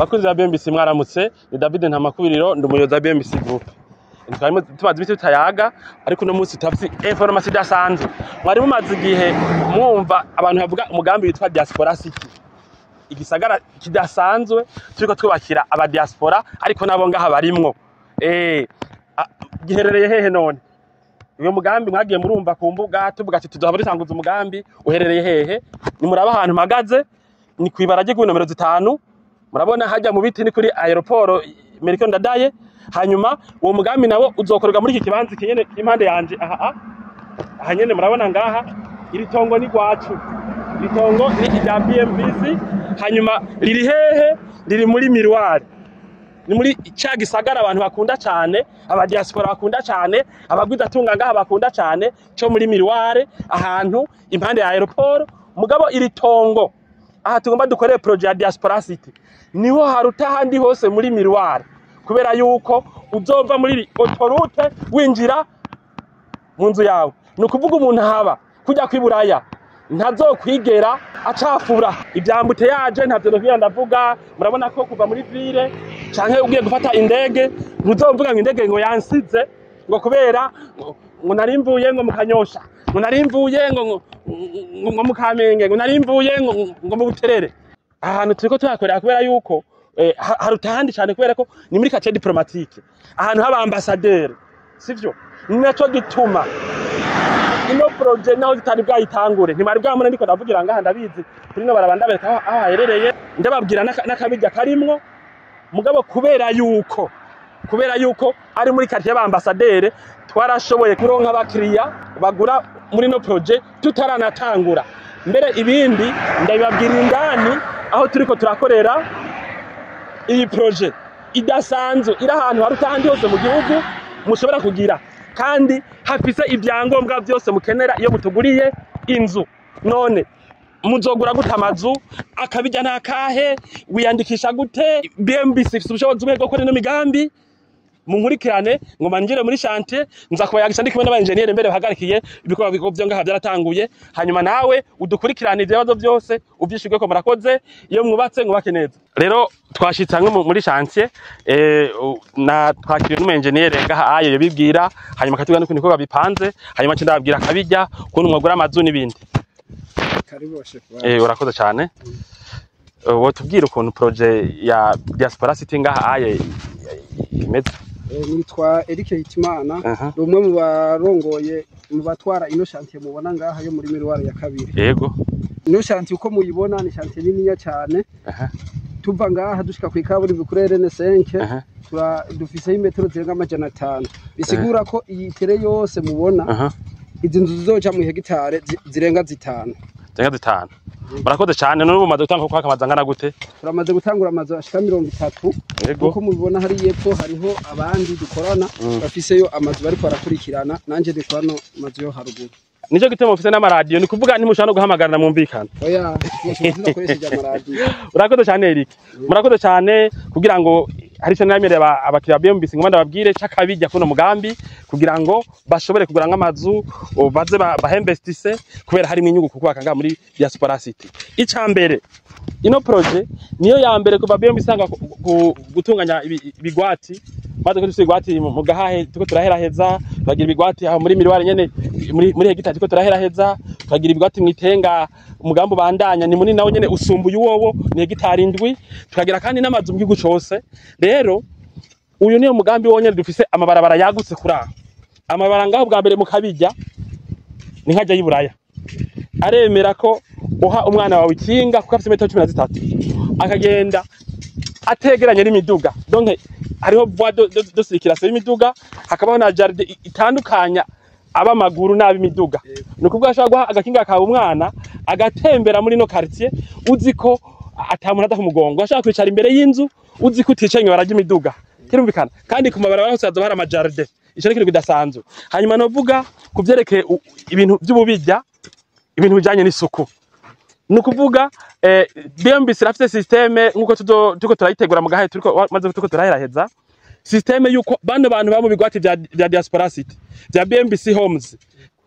Bakunzi ba BMBC mwaramutse, ni David Ntamakubiriro ndi umuyobozi wa BMBC Group. Twari tumaze ibiti tutayaga ariko no munsi tafisi information idasanzwe. Mwari mumaze igihe mwumva abantu bavuga umugambi witwa Diaspora City. Igisagara kidasanzwe turiko twubakira aba diaspora ariko nabo ngaha barimwo. Giherereye hehe none? Uyo mugambi mwagiye murumva ku mbuga tuvuga ati tuzohaba dutanguza umugambi uherereye hehe? Ni muraba ahantu mpagaze ni kwibaraje ku nomero 5. Murabona hajya mu biti ni kuri aeroport Melchior Ndadaye. Hanyuma uwo mugambi nawo uzokorerwa muri iki kibanza kinyene impande yanje aha nyene murabona ngaha iri tongo ni gwacu. Iri tongo ni rya BMBC. Hanyuma riri hehe? Riri muri Miroir. Ni muri cya gisagara abantu bakunda cyane, aba diaspora bakunda cyane, abagwiza tunga ngaha bakunda cyane cyo muri Miroir ahantu impande ya aeroport. Mugabo iri tongo aha tugomba dukore projet ya Diaspora City niho haruta handi hose muri Miroir, kubera yuko uzova muri autoroute winjira mu nzu yawe. Nukuvuga umuntu haba kujya kwiburaya ntazokwigera acafura ibyambute yaje ntavyo novuga ndavuga. Murabona ko kuva muri ville canke ugiye gufata indege ntuzomvuga ngo indege ngo yansize ngo kubera ngo narimvuye ngo mukanyosha ngo narimvuye ngo mukamenge ngo narimvuye ngo mu buterere. Ahantu turiko twakorera kubera yuko harutahandi cyane kubera ko ni muri quartier diplomatique ahantu haba ambassadeur, sivyo? Naco gituma ino projet naho zitari bwayitangure ntimari bwamuna ndiko ndavugira ngaha ndabizi kuri no barabandabereka aho aherereye ndababwira nakabijya karimwo. Mugabo kubera yuko ari muri quartier ba ambassadeur twarashoboye kuronka abakiriya bagura muri no projet tutaranatangura. Mbere ibindi ndabibabwira indani aho turiko turakorera iyi projet idasanzwe iri ahantu harutahandi hose mu gihugu mushobora kugira kandi hafise ibyangombwa byose mukenera iyo mutuguriye inzu. None muzogura gute amazu? Akabijya ntakahe? Wiyandikisha gute? BMBC ifite ubushobozi bwo gukora ino migambi. Munkurikirane ngo manjire muri chantier nza kubayagisha ndi kumwe n'abanjeniyeri mbere bahagarikiye ibikorwa byo ngaha byaratanguye. Hanyuma nawe udukurikirane ibibazo byose uvyishurwe ko murakoze iyo mwubatse mwubake neza. Rero twashitse hamwe muri chantier na twakiriye n'umenjeniyeri ngaha ayo bibwira, hanyuma katubwira n'ukuntu ibikorwa bipanze, hanyuma cyo ndababwira kabijya kuntu mwagura amazu n'ibindi. Karibu chef. Urakoze cyane. Wotubwira ukuntu projet ya Diaspora City ngaha aye imeze? Nitwa Eric Hitimana, rumwe mu barongoye mu batwara ino chantier mubona ngaha yo muri Miroir ya kabiri. Yego. Ino chantier uko muyibona ni chantier nini cyane. Tuva ngaha dushika ku ikaburimbi kuri RN5 dufise imetero zirenga 500. Bisigura ko iyi tere yose mubona izi nzu zizoca mu hegitare zirenga 5. Zirenga 5. Murakoze cyane. N'ubu maze gutanga kwa kamaza ngana gute? Turamaze gutangura amazu ashika 30. Uko mubibona hari yepfo hariho abandi dukorana bafiseyo amazu bari kwarakurikirana, nanje dukorano amazu yo haruguru. Nico gitemo ufise n'amaradio ni kuvuga ntimushaka no guhamagarana mumvikana. Oya, twakoresheje amaradio. Urakoze cyane Eric. Murakoze cyane kugira ngo hari cyo namere abakiriya BMBC ngo ndababwire cyakabijya kuno mugambi kugira ngo bashobore kugura nk'amazu baze bahembestise kubera hari inyungu kubaka nga muri Diaspora City. Icambere ino projet niyo ya mbere kuva BMBC sanga gutunganya ibigwati maze ko dusigwati mu gahahe tuko turaheraheza bagira ibigwati aho muri Miroir nyene muri hegitari tuko turaheraheza bagira ibigwati mwitenga umugambo bandanya ni munini nawo nyene usumbuye uwowo ni hegitari 7 tukagira kandi n'amazu mu gihugu cyose. Rero uyu niyo mugambi wonyene dufise amabarabara yagutse kura amabara ngaho bwa mbere mu kabijya ni nkajya yiburaya aremera ko uha umwana wawe ikinga kuko afite metero 13 akagenda ategeranye n'imiduga. Donc hariho voie de circulation y'imiduga, hakabaho na jardin itandukanya abamaguru n'abimiduga. Nukuvuga ashaka guha agakinga kawe umwana agatembera muri no quartier uziko atamuntu adaha umugongo, ashaka kwicara imbere y'inzu uziko uticanye barajya imiduga. Kirumvikana kandi ku mabarabara hose hazobara ama jardin. Ico ni kintu kidasanzwe. Hanyuma novuga kuvyerekeye ibintu by'ububijya, ibintu bijanye n'isuku. Nukuvuga BMBC rafite systeme nkuko tuko turayitegura mu gahe tuko turaheraheza systeme yuko bano bantu ba mu bigwati bya Diaspora City bya BMBC Homes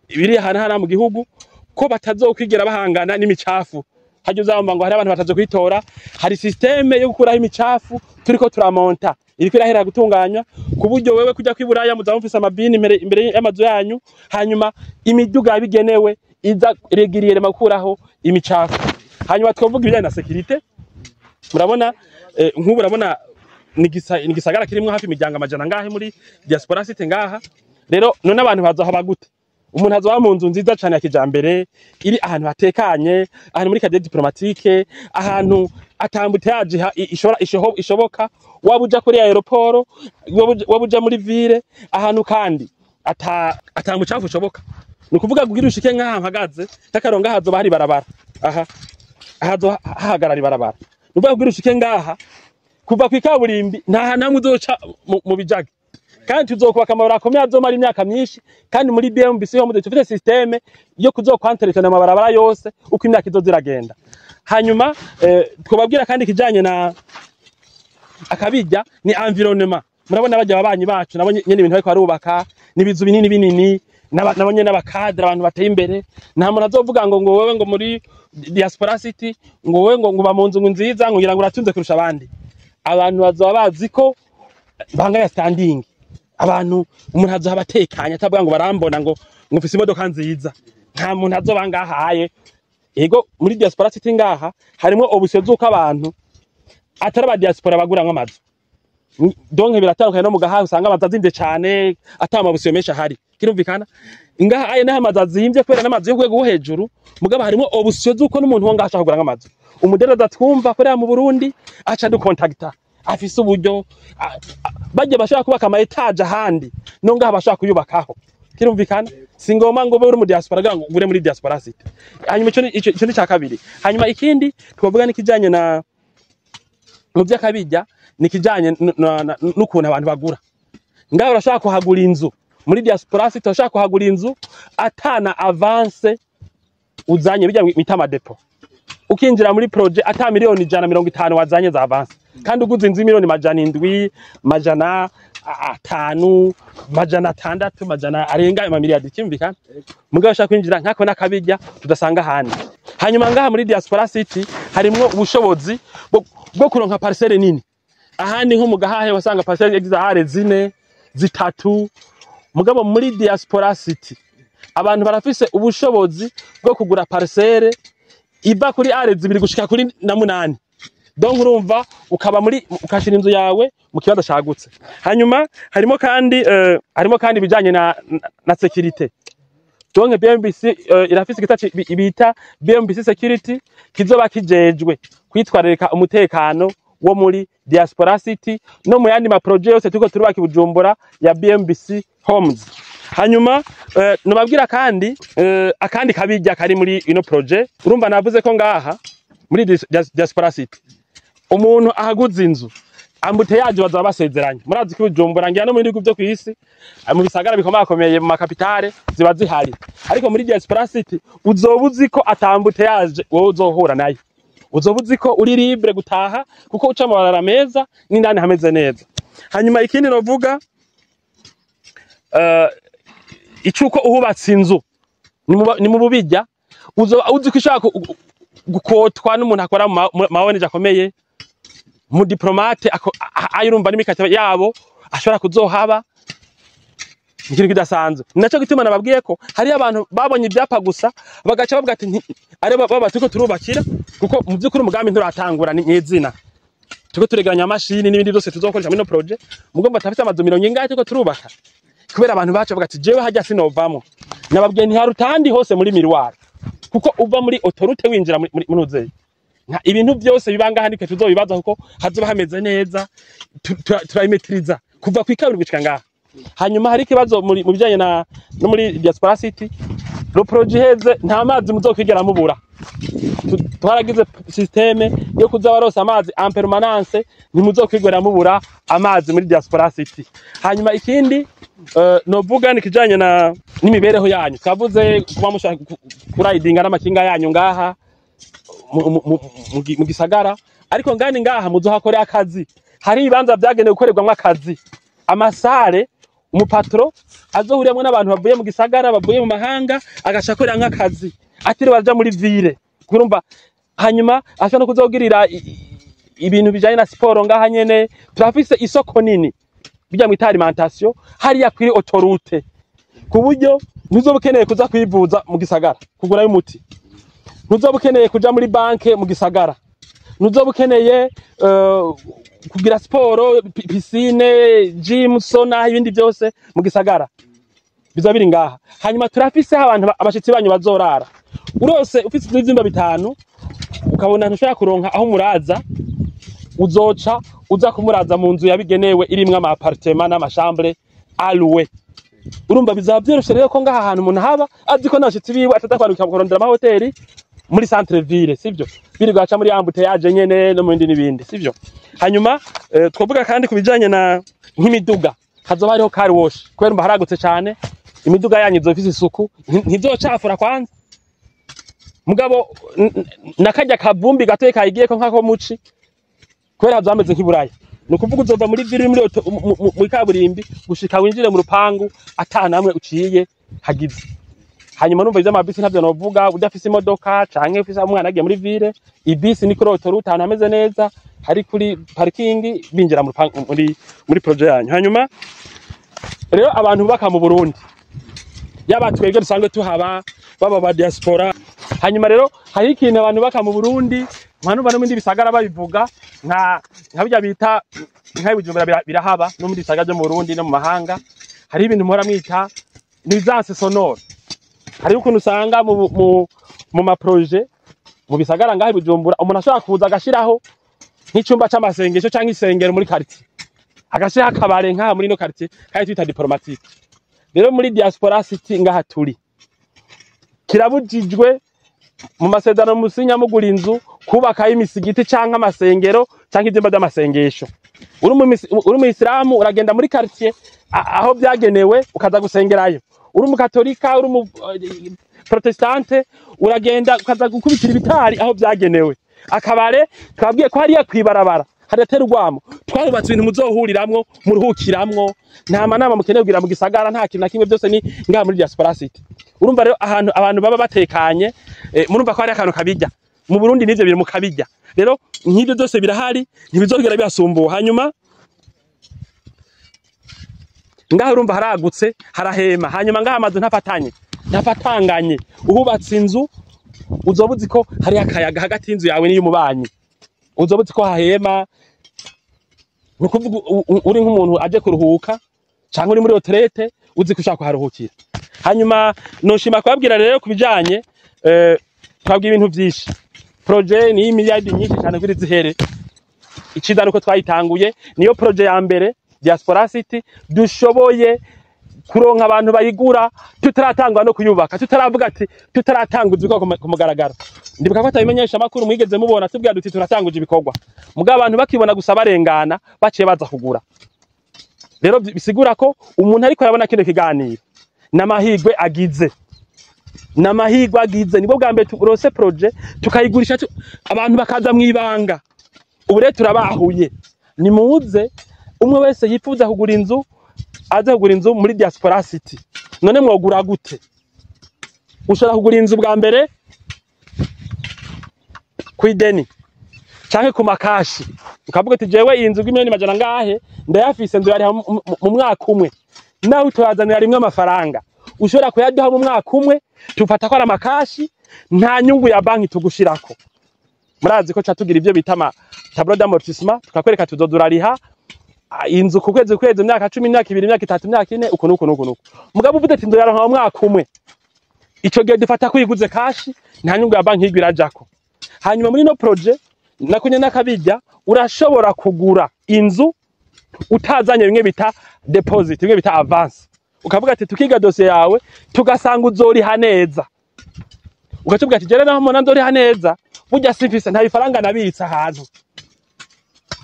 ibiri hana mu gihugu ko batazokwigera bahangana n'imicafu hajya uzamba ngo hari abantu bataje kwitora, hari systeme yo gukuraho imicafu turiko turamonta iriko irahera gutunganywa ku buryo wewe kujya kwiburaya muzaba mufise amabini imbere y'amazu yanyu, hanyuma imiduga yabigenewe iza regiriere makuraho imicafu. Hanyuma twovuga ibijanye na security, murabona nk'ubu urabona ni gisagara kirimo hafi imiryango amajana ngahe muri diaspora city ngaha. Rero none abantu bazaho bagute, umuntu azoba mu nzu nziza cyane ya kijambere iri ahantu hatekanye, ahantu muri cadre diplomatique, ahantu atambutaje ishoboka, wabuja kuri aeroport, wabuja muri ville, ahantu kandi atamucafu ushoboka. Nukuvuga kugira ushike ngaha mpagaze takaronga hazoba hari barabara, aha hazo hahagarara barabara. Nukuvuga kugira ushike ngaha kuva kwikaburimbi nta namwe uzoca mu bijage, kandi tuzokubaka amabara akomeye azomara imyaka myinshi, kandi muri BMBC ho dufite systeme yo kuzokwanteretana amabarabara yose uko imyaka izoziragenda. Hanyuma twobabwira kandi kijanye na akabijya ni environnement. Murabona bajya babanyi bacu nabo nyene ibintu bariko barubaka nibizu binini nabo nyene n'abakadra abantu bateye imbere. Nta muntu azovuga ngo wewe ngo muri diaspora city ngo wewe ngo ba mu nzu nziza ngo ngira ngo uratunze kurusha abandi. Abantu bazoba bazi ko banga ya standing, abantu umuntu azoba atekanye atavuga ngo barambona ngo mfise imodoka nziza. Nta muntu azoba ngahaye. Ego muri diaspora city ngaha harimo obusyo zuko abantu atari ba diaspora bagura nk'amazu. Donc biratandukanye no mugaha usanga bazazimvye cyane atama busyo mesha hari. Kirumvikana ngaha aye naha mazazimvye kwera n'amazu yo kwego hejuru, mugaba harimo obusyo zuko n'umuntu wonga ashaka kugura nk'amazu. Umudereza twumva korera mu Burundi aca du contacta afise uburyo bajye bashaka kubaka ama etage ahandi no ngaha bashaka kuyubakaho. Kirumvikana singoma ngo uri mu diaspora gira ngo ugure muri diaspora city. Hanyuma ico ni cyakabiri. Hanyuma ikindi twavuga nikijanye na mu byakabijya nikijanye n'ukuntu abantu bagura. Ngaho urashaka kuhagura inzu muri diaspora city, urashaka kuhagura inzu atana avance uzanye bijya mitama depot. Ukinjira muri projet ata miliyoni 150 wazanye za avance, kandi uguze inzu miliyoni 700 500 600 arenga amamiliyari. Kimvikana mugabo ashaka kwinjira nkako nakabijya tudasanga handi. Hanyuma ngaha muri diaspora city harimo ubushobozi bwo kuronka parcelle nini. Ahandi nko mugahahe wasanga parcelle egiza hare 4 3, mugabo muri diaspora city abantu barafise ubushobozi bwo kugura parcelle iba kuri are 2 gushika kuri na 8. Donc urumva ukaba muri ukashira inzu yawe mu kibazo cyagutse. Hanyuma harimo kandi bijanye na security. Donc BMBC irafise gitaci ibita BMBC security kizoba kijejwe kwitwararika umutekano wo muri diaspora city no mu yandi ma projet yose tuko turubaka Bujumbura ya BMBC Homes. Hanyuma nobabwira kandi akandi kabijya kari muri ino projet. Urumva navuze ko ngaha muri diaspora city umuntu ahaguze inzu ambute yaje bazaba basezeranye. Murazi ko Bujumbura ngiye no muri bigo byo kwisi mu bisagara bikomakomeye mu makapitale ziba zihari, ariko muri diaspora city uzobuzi ko atambute yaje wowe uzohura nayo, uzobuzi ko uri libre gutaha kuko uca amabarara meza n'indani hameze neza. Hanyuma ikindi novuga icuko uhubatse inzu ni mu bubijya uzi ko ushaka gukotwa n'umuntu akora mawoneje akomeye mu diplomate ayurumva n'imikataba yabo ashobora kuzohaba ikintu kidasanzwe. Naco gituma nababwiye ko hari abantu babonye ibyapa gusa bagaca bavuga ati ari baba tuko turubakira kuko mu byukuri umugambi nturatangura n'izina. Tuko turegeranya amashini n'ibindi byose tuzokoresha muri no projet, mugomba tafite amazu 100 tuko turubaka. Kubera abantu bacu bavuga ati jewe hajya sinovamo. Nababwiye nti harutandi hose muri miroir. Kuko uva muri autorité winjira muri nuzeye. Ibintu byose bibanga handike tuzobibaza kuko hazoba hameze neza turayimetriza kuva kwikabiri gushika ngaha. Hanyuma hari kibazo mu bijanye no muri diaspora city lo projet heze nta mazi muzokwigera mubura. Twaragize systeme yo kuza barose amazi en permanence, ntimuzokwigera mubura amazi muri diaspora city. Hanyuma ikindi novuga nikijanye n'imibereho yanyu. Twavuze kuba mushaka kuridinga n'amakinga yanyu ngaha mu gisagara, ariko ngani ngaha muzohakorera akazi. Hari ibanza byagenewe gukorerwamwe akazi, amasare umupatro azohuriyamwe n'abantu bavuye mu gisagara bavuye mu mahanga agacakorera nk'akazi atiri baja muri ville. Kurumva hanyuma ashaka no kuzogirira ibintu bijanye na siporo ngaha nyene. Turafise isoko nini bijya mu alimentation hariya kuri autoroute, ku buryo ntuzobukeneye kuza kwivuza mu gisagara kugura y'umuti, ntuzobukeneye kuja muri banke mu gisagara, ntuzobukeneye kugira siporo, piscine, gym, sauna, ibindi byose mu gisagara biza biri ngaha. Hanyuma turafise abantu abashitsi banyu bazorara, urose ufise ivyumba bitanu ukabona ntushaka kuronka aho muraza, uzoca uza kumuraza mu nzu yabigenewe irimwe ama appartement n'amachambre alloué. Urumva bizaba byoroshe rero ko ngaha ahantu umuntu haba azi ko nashitsi biwe atadakwaruka kurondera ama hoteli muri centre ville, sivyo biri gaca muri embouteillage nyene no mu bindi nibindi, sivyo. Hanyuma twovuga kandi kubijanye na nk'imiduga, hazoba hariho car wash kubera mba haragutse cyane, imiduga yanyu izofise isuku, ntizocafura kwanza. Mugabo nakajya kavumbi gatoye kayigiye ko nkako muci kubera hazameze nk'iburaya, nukuvuga uzova muri ville muri kaburimbi gushika winjire mu rupangu atanamwe uciye hagize. Hanyuma numva ivyo amabisi ntavyo novuga, udafise imodoka canke ufise umwana agiye muri ville, ibisi ni kuri autoroute ahantu hameze neza, hari kuri parking binjira mu rupangu muri projet yanyu. Hanyuma rero abantu bubaka mu Burundi yaba twebwe dusanzwe tuhaba baba ba diaspora. Hanyuma rero hari ikintu abantu baka mu Burundi mwana no muri bisagara babivuga nka bijya bita Bujumbura birahaba no muri bisagara byo mu Burundi no mu mahanga. Hari ibintu mpora mwita nuisance sonore. Hari ukuntu usanga mu ma projet mu bisagara ngaho Bujumbura umuntu ashobora kuza agashiraho nk'icyumba c'amasengesho cyangwa isengero muri quartier, agashira akabare nka muri no quartier kandi twita diplomatique. Rero muri diaspora city ngaha turi kirabujijwe mu masezerano musinya mugura inzu kubaka imisigiti canka amasengero canka ivyumba by'amasengesho. Uri mu Islamu uragenda muri quartier aho byagenewe ukaza gusengerayo. Uri mu Katolika, uri mu Protestante uragenda ukaza gukubitira ibitari aho byagenewe. Akabare twabwiye ko hariya kwibarabara hadatera urwamo, twarubatse ibintu muzohuriramwo muruhukiramwo, nta manama mukeneye kugira mu gisagara, nta kintu na kimwe, byose ni ngaha muri diaspora city. Urumva rero ahantu abantu baba batekanye, murumva ko hari akantu kabijya mu Burundi, n'ivyo biri mu kabijya. Rero nk'ibyo byose birahari, ntibizogera byasumbuwe. Hanyuma ngaha urumva haragutse, harahema. Hanyuma ngaha amazu ntafatanganye, uhubatse inzu uzobuzi ko hari akayaga hagati y'inzu yawe n'iyumubanyi, uzobuzi ko hahema. Nukuvuga uri nk'umuntu aje kuruhuka cyangwa uri muri retraite uzi ko ushaka kuharuhukira. Hanyuma noshima kubabwira rero kubijanye twabwiye ibintu byinshi. Projet ni miliyari nyinshi cyane kuri zihere. Icizana uko twayitanguye niyo projet ya mbere diaspora city dushoboye kuronka abantu bayigura tutaratangwa no kuyubaka, tutaravuga ati tutaratanguzwa ku mugaragaro. Ndibuka ko atabimenyesha makuru mwigeze mubona tubwira duti turatanguje ibikorwa, mugabo abantu bakibona gusa barengana baciye baza kugura. Rero bisigura ko umuntu ariko arabona kino kiganiro n'amahigwe agize, nibwo bwa mbere turose projet tukayigurisha abantu bakaza mwibanga. Ubu rero turabahuye, nimuze umwe wese yifuza kugura inzu aza kugura inzu muri diaspora city. None mwogura gute? Ushobora kugura inzu bwa mbere kwideni canke ku makashi, ukavuga ati jewe iyi nzu bw'imiliyoni majana ngahe ndayafise, nzu yari mu mwaka umwe, nawe utazanira rimwe amafaranga ushobora kuyaduha mu mwaka umwe, tufata ko ari amakashi, nta nyungu ya banki tugushirako. Murazi ko catugira ivyo bita tableau d'amortissement, tukakwereka tuzodurariha inzu ku kwezi imyaka 10, imyaka 2, imyaka 3, imyaka 4 uko. Mugabo uvuze ati ndoyaronka mu mwaka umwe, ico gihe dufata ko yiguze kashi, nta nyungu ya banki yigwira jako. Hanyuma muri no projet nakunye nakabijya, urashobora kugura inzu utazanye bimwe bita deposit, bimwe bita avance. Ukavuga ati tukiga dossier yawe tugasanga uzoriha neza, ukatubwira ati jere naho mbona ndoriha neza, burya simfise nta bifaranga nabitsa ahantu.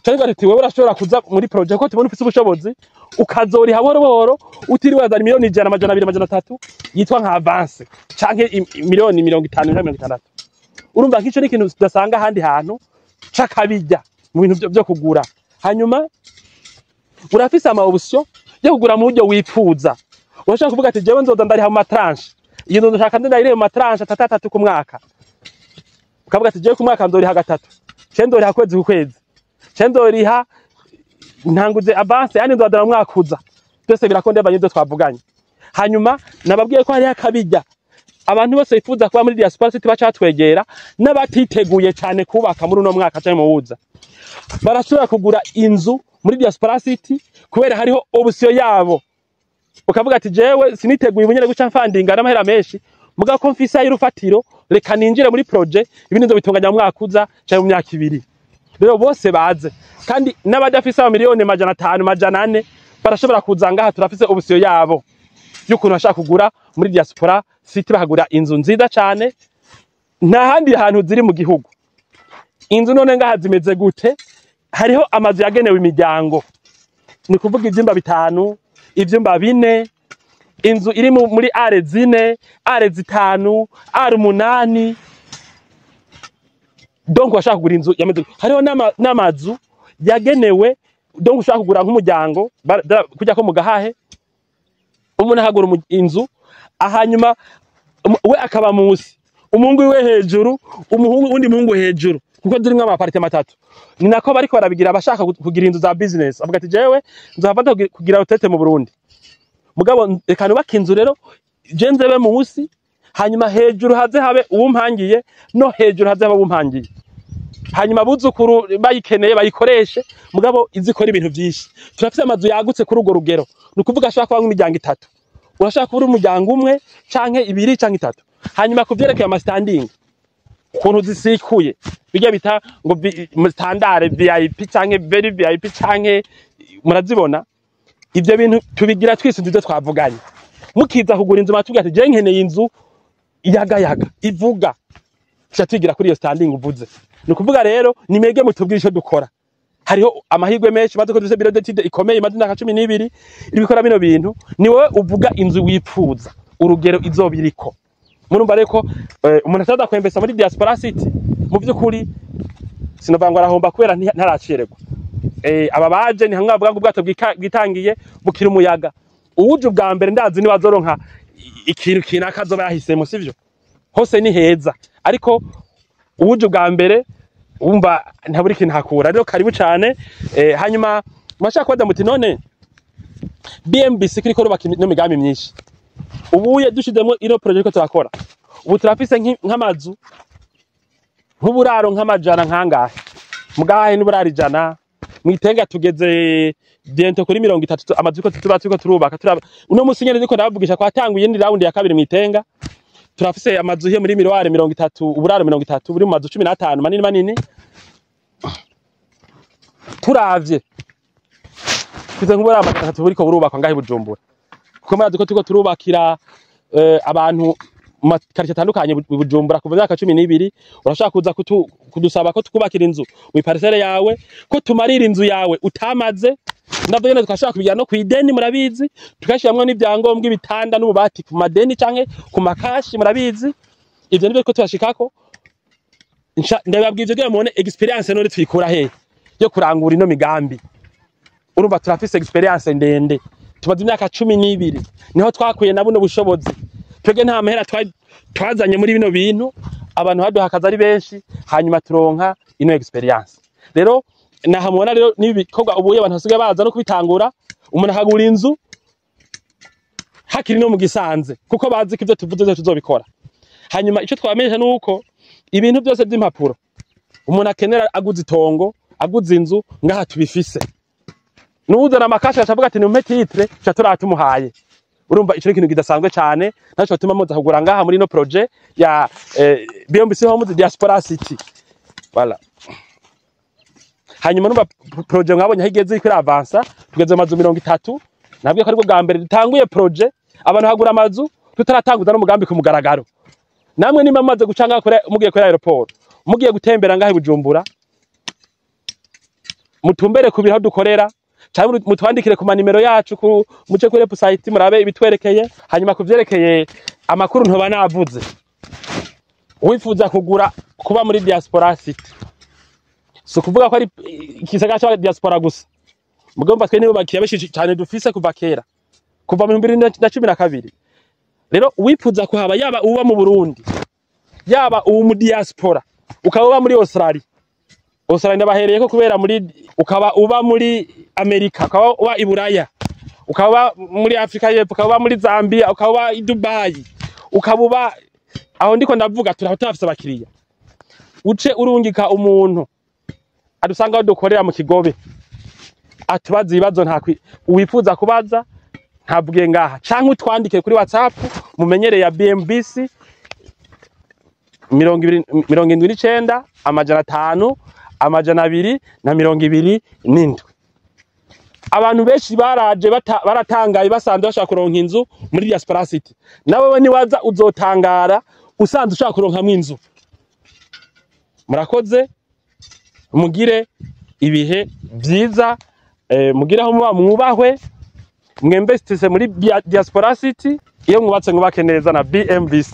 Cyangwa ati wewe urashobora kuza muri projet ko tubona ufise ubushobozi ukazoriha boro utiriwe azana miliyoni 100, amajana 200, amajana 3 yitwa nka avance canke miliyoni 50 na 60. Urumva nk'ico ni ikintu tudasanga handi hantu cakabijya mu bintu byo kugura. Hanyuma urafise ama option yo kugura mu buryo wipfuza. Urashaka kuvuga ati jewe nzoza ndari ha mu matranche, iyo ndashaka ndari mu matranche 3 ku mwaka, ukavuga ati je ku mwaka ndoriha gatatu cendoriha kwezi ku kwezi cendoriha ntanguze avance yani ndodara mwaka uza byose birakondebanye ibyo twavuganye hanyuma nababwiye ko hari akabijya abantu bose bifuza kuba muri diaspora city bacatwegera n'abatiteguye cyane kubaka muri uno mwaka cyane mu wuza barashobora kugura inzu muri diaspora city kubera hariho option yabo ukavuga ati jewe siniteguye ubunyere guca mfandinga n'amahera menshi muga ko mfisa y'urufatiro reka ninjire muri projet ibindi nzo bitunganya mu mwaka uza cyane mu myaka 2 rero bose baze kandi n'abadafisa miliyoni 500 400 barashobora kuza ngaha turafise option yabo y'ukuntu bashaka kugura muri diaspora city bahagura inzu nziza cyane nta handi hantu ziri mu gihugu inzu none ngaha zimeze gute hariho amazu yagenewe imiryango ni kuvuga ivyumba 5 ivyumba 4 inzu iri muri are 4 are 5 are 8 donc washaka kugura inzu yameze hariho n'amazu yagenewe donc ushaka kugura nk'umuryango kujya ko mugahahe umuntu ahagura inzu ahanyuma we akaba munsi umuhungu we hejuru umuhungu undi muhungu hejuru kuko zirimwe amapartement 3 ni nako bariko barabigira abashaka kugira inzu za business avuga ati jewe nzafata kugira hotete mu Burundi mugabo rekano bakinzu rero je nzebe munsi hanyuma hejuru haze habe uwumpangiye no hejuru haze habe uwumpangiye hanyuma buzukuru bayikeneye bayikoreshe mugabo izikora ibintu byinshi turafite amazu yagutse kuri ugo rugero nukuvuga ashaka kuba nk'imiryango 3 urashaka kubura umuryango umwe canke 2 canke 3 hanyuma kuvyerekeye ama standing kuntu zisikuye bijya bita ngo standard VIP canke very VIP canke murazibona ivyo bintu tubigira twise ndivyo twavuganye mukiza kugura inzu matubwira ati je nkeneye inzu yaga ivuga cyatwigira kuri iyo standing uvuze nukuvuga rero nimege mutubwira ico dukora hariho amahirwe menshi maze ko dufite biro d'étude ikomeye maze ndaka 12 ibikora bino bintu ni wowe uvuga inzu wipfuza urugero izobiriko murumva reko umuntu ataza kwembesa muri diaspora city mu byukuri sinovanga arahomba kubera ntaracererwa aba baje ni hamwe bavuga ngo ubwato bwitangiye bukira umuyaga uwuje ubwa mbere ndazi ni bazoronka ikintu kinakazo bahisemo sivyo hose ni heza ariko uwuje ubwa mbere umva ntaburi kintu hakura rero karibu cyane hanyuma mashaka kwada muti none BMBC kiriko rubaka no migambi myinshi ubuye dushizemo ino project ko turakora ubu turafise nk'amazu nk'uburaro nk'amajana nkangahe mugahe n'uburari jana mwitenga tugeze bientôt kuri 30 amazu ko tuba turubaka uno musinyere niko ndavugisha ko hatanguye ndi round ya kabiri mwitenga turafise amazu hier muri miroire 30 uburaro 30 buri mu mazu 15 manini turavye kize nkubura amatatu buriko burubakwa ngahe Bujumbura kuko marazi ko tuko turubakira abantu makarite atandukanye Bujumbura kuva myaka 12 urashaka kuza kudusaba ko tukubakira inzu wi parcelle yawe ko tumarira inzu yawe utamaze nabyo nyene twashaka kubigira no kwideni murabizi tukashiramwe n'ibyangombwa ibitanda n'ububati ku madeni canke ku makashi murabizi ivyo nibyo ko twashikako ndababwije byo mone experience none twikura he yo kurangura ino migambi urumva turafise experience ndende tumaze imyaka 12 niho twakuye nabuno bushobozi twege nta mahera twazanye muri bino bintu abantu baduhakaza ari benshi hanyuma turonka ino experience rero nahamubona rero nibikorwa ubuye abantu basigaye baza no kubitangura umuntu akagura inzu hakiri no mu gisanze kuko bazi ko ivyo tuvuze tuzobikora hanyuma ico twamenyesha nuko ibintu byose by'impapuro umuntu akenera aguze itongo aguze inzu ngaha tubifise n'uzana amakasha acavuga ati nimpe titre cha turatumuhaye urumva ico kintu kidasanzwe cyane naco tuma muza kugura ngaha muri no projet ya BMBC Homes Diaspora City voilà hanyuma numva projet mwabonye higeze ikora avansa tugeze amazu 30 nabwiye ko ariko bwa mbere dutanguye projet abantu hagura amazu tutaratanguza no mugambi ku mugaragaro namwe nimba maze gucanga kore mugiye kuri aeroport mugiye gutembera ngahe Bujumbura mutumbere ku biro dukorera cyangwa mutwandikire ku manimero yacu ku muce kuri website murabe ibitwerekeye hanyuma kuvyerekeye amakuru ntoba navuze wifuza kugura kuba muri diaspora city so kuvuga ko ari kisaga cya diaspora gusa mugomba twe nibo bakiye beshi cyane dufise kuva kera kuva mu 2012 rero wifuza kuhaba yaba uba mu Burundi yaba uwo mu diaspora ukaba uba muri Australia ndabahereyeko kubera ukaba uba muri Amerika, ukaba uba i Buraya, ukaba muri Afrika y'Epfo, ukaba muri Zambia, ukaba i Dubai, ukaba aho ndiko ndavuga turafise abakiriya. Uce urungika umuntu adusanga aho dukorera mu Kigobe atubaza ibibazo wifuza kubaza ntabwiye ngaha, canke utwandike kuri WhatsApp mumenyereye ya BMBC 79 500 227. Abantu benshi baraje baratangaye basanze bashaka kuronka inzu muri Diaspora City. Nawe niwaza uzotangara usanze ushaka kuronkamwe inzu. Murakoze, mugire ibihe byiza, mugire aho muba mwubahwe, mwinvestise muri Diaspora City, iyo mwubatse mwubake neza na BMBC.